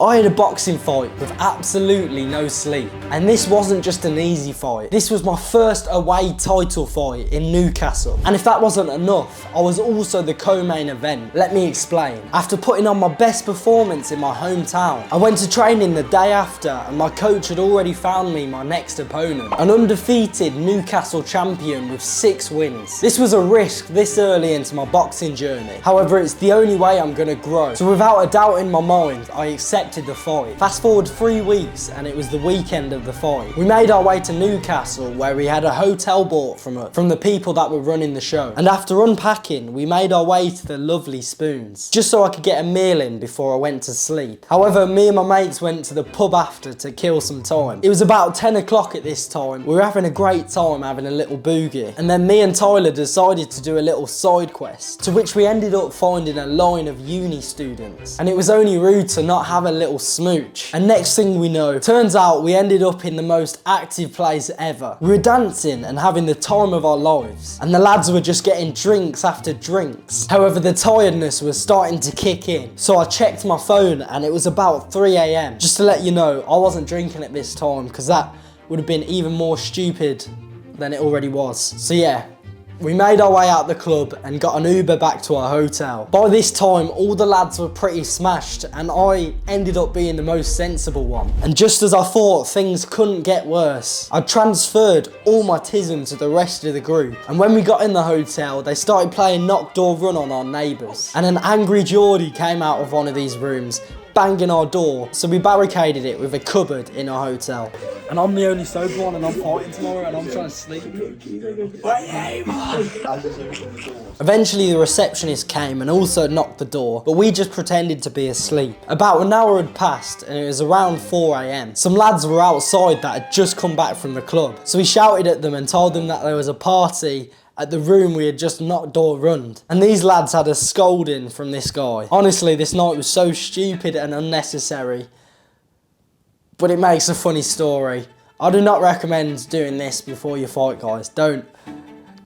I had a boxing fight with absolutely no sleep, and this wasn't just an easy fight. This was my first away title fight in Newcastle, and if that wasn't enough, I was also the co-main event. Let me explain. After putting on my best performance in my hometown, I went to training the day after, and my coach had already found me my next opponent, an undefeated Newcastle champion with 6 wins. This was a risk this early into my boxing journey. However, it's the only way I'm gonna grow. So without a doubt in my mind, I accepted the fight. Fast forward 3 weeks and it was the weekend of the fight. We made our way to Newcastle, where we had a hotel bought from the people that were running the show. And after unpacking, we made our way to the lovely Spoons, just so I could get a meal in before I went to sleep. However, me and my mates went to the pub after to kill some time. It was about 10 o'clock at this time. We were having a great time having a little boogie. And then me and Tyler decided to do a little side quest, to which we ended up finding a line of uni students. And it was only rude to not have a little smooch. And next thing we know, turns out we ended up in the most active place ever. We were dancing and having the time of our lives, and the lads were just getting drinks after drinks. However, the tiredness was starting to kick in, so I checked my phone and it was about 3 AM. Just to let you know, I wasn't drinking at this time, because that would have been even more stupid than it already was. So yeah, we made our way out the club and got an Uber back to our hotel. By this time, all the lads were pretty smashed, and I ended up being the most sensible one. And just as I thought things couldn't get worse, I transferred all my tism to the rest of the group. And when we got in the hotel, they started playing knock door run on our neighbours. And an angry Geordie came out of one of these rooms, banging our door, so we barricaded it with a cupboard in our hotel. And I'm the only sober one, and I'm fighting tomorrow, and I'm trying to sleep. Eventually the receptionist came and also knocked the door, but we just pretended to be asleep. About an hour had passed and it was around 4 AM. Some lads were outside that had just come back from the club, so we shouted at them and told them that there was a party at the room we had just knocked door runned. And these lads had a scolding from this guy. Honestly, this night was so stupid and unnecessary, but it makes a funny story. I do not recommend doing this before you fight, guys. Don't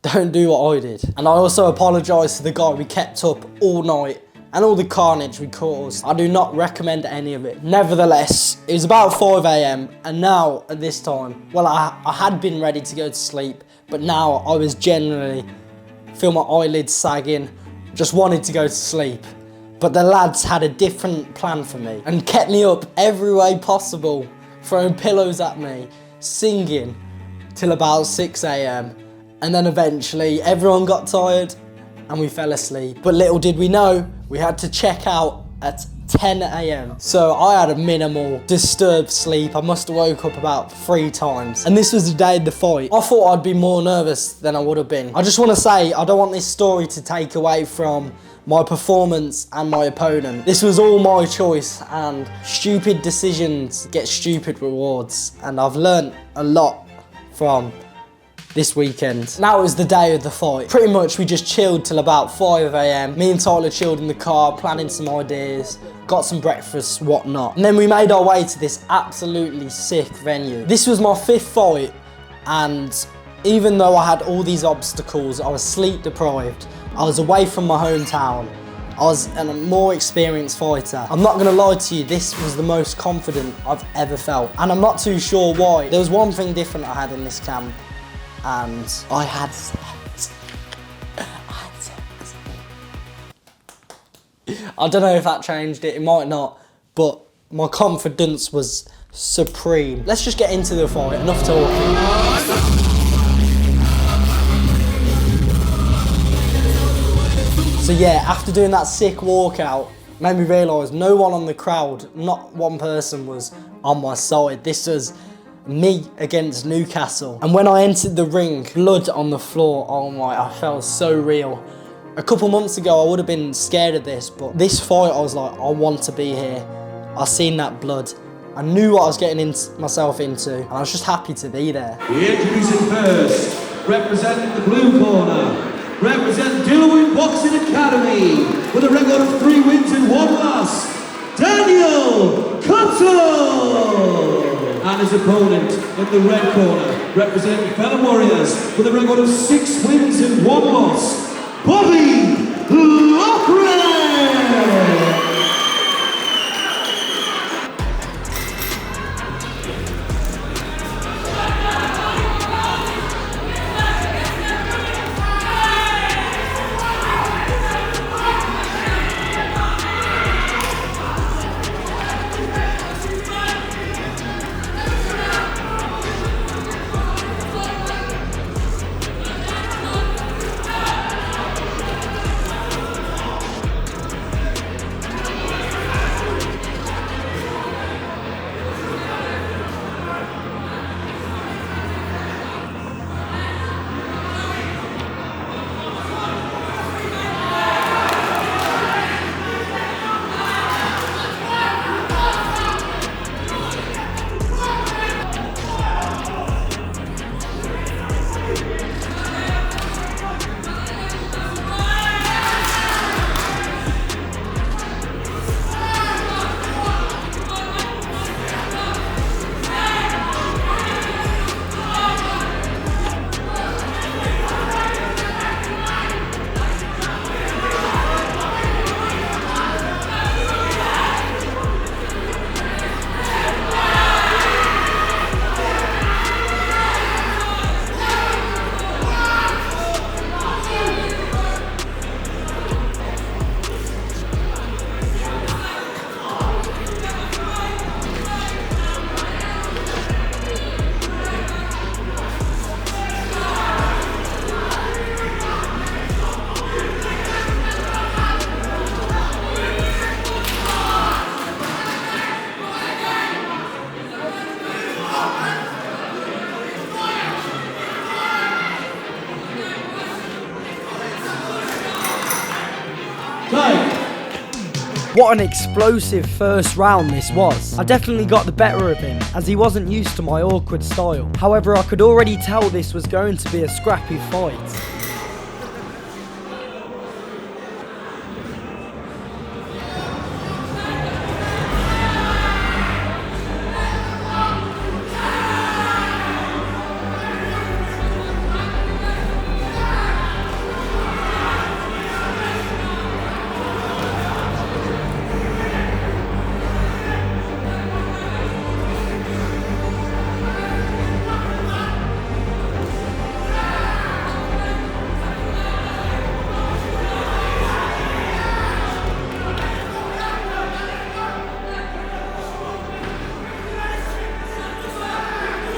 do what I did. And I also apologise to the guy we kept up all night and all the carnage we caused. I do not recommend any of it. Nevertheless, it was about 5 AM, and now at this time, well, I had been ready to go to sleep, but now I was generally feel my eyelids sagging, just wanted to go to sleep. But the lads had a different plan for me and kept me up every way possible, throwing pillows at me, singing till about 6 AM. And then eventually everyone got tired and we fell asleep. But little did we know, we had to check out at 10 AM. So I had a minimal disturbed sleep. I must have woke up about 3 times. And this was the day of the fight. I thought I'd be more nervous than I would have been. I just want to say, I don't want this story to take away from my performance and my opponent. This was all my choice, and stupid decisions get stupid rewards. And I've learnt a lot from this weekend. Now it was the day of the fight. Pretty much we just chilled till about 5 AM. Me and Tyler chilled in the car, planning some ideas, got some breakfast, whatnot. And then we made our way to this absolutely sick venue. This was my 5th fight, and even though I had all these obstacles, I was sleep deprived, I was away from my hometown, I was a more experienced fighter. I'm not gonna lie to you, this was the most confident I've ever felt. And I'm not too sure why. There was one thing different I had in this camp, and I had sex. I don't know if that changed it, it might not, but my confidence was supreme. Let's just get into the fight, enough talking. So yeah, after doing that sick walkout, made me realise no one on the crowd, not one person was on my side. This was me against Newcastle. And when I entered the ring, blood on the floor, oh my, I felt so real. A couple months ago I would have been scared of this, but this fight I was like, I want to be here. I seen that blood. I knew what I was getting myself into, and I was just happy to be there. We introduce it first, representing the blue corner, represent Dillwyn Boxing Academy, with a record of 3 wins and 1 loss, Daniel Cuttle! And his opponent in the red corner, representing Fellow Warriors, with a record of 6 wins and 1 loss, Bobby Lochran! What an explosive first round this was. I definitely got the better of him, as he wasn't used to my awkward style. However, I could already tell this was going to be a scrappy fight.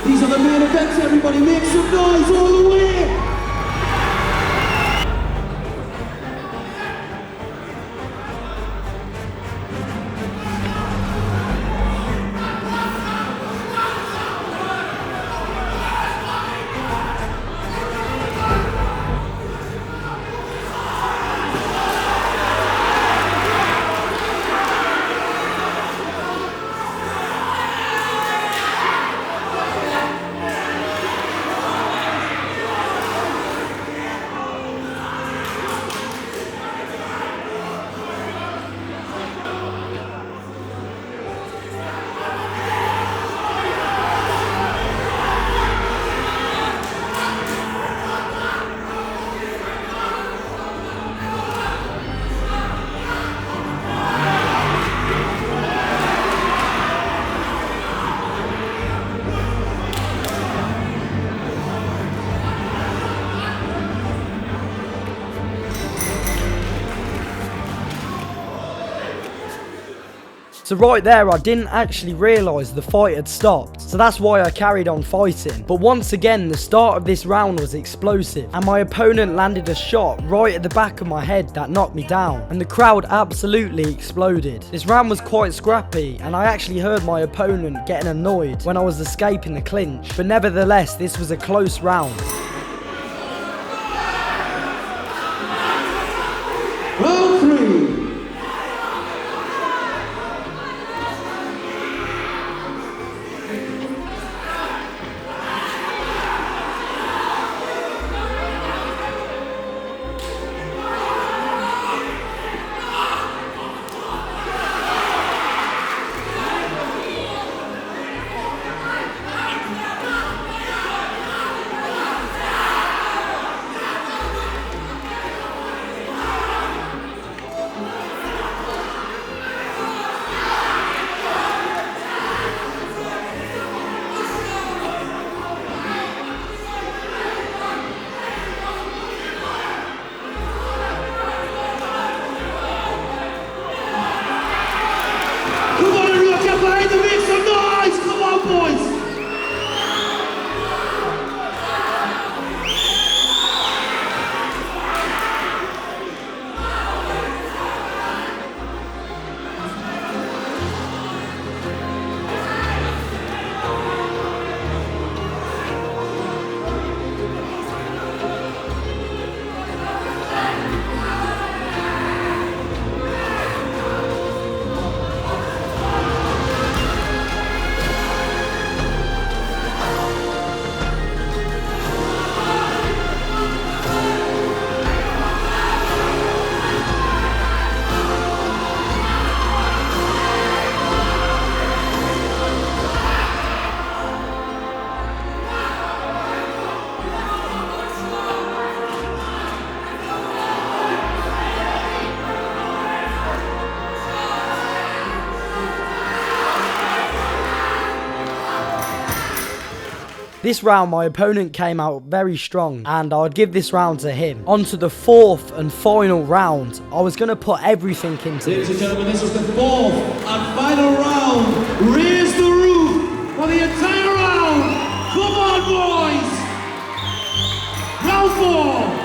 These are the main events, everybody. Make some noise all the way. So right there, I didn't actually realise the fight had stopped, so that's why I carried on fighting. But once again, the start of this round was explosive, and my opponent landed a shot right at the back of my head that knocked me down, and the crowd absolutely exploded. This round was quite scrappy, and I actually heard my opponent getting annoyed when I was escaping the clinch, but nevertheless, this was a close round. Round 3. This round, my opponent came out very strong, and I'd give this round to him. On to the fourth and final round. I was going to put everything into Ladies and gentlemen, this is the fourth and final round. Raise the roof for the entire round. Come on, boys. Round 4.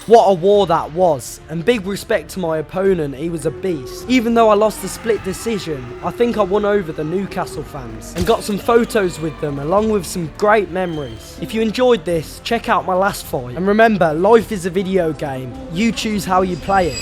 What a war that was, and big respect to my opponent, he was a beast. Even though I lost the split decision, I think I won over the Newcastle fans and got some photos with them along with some great memories. If you enjoyed this, check out my last fight. And remember, life is a video game. You choose how you play it.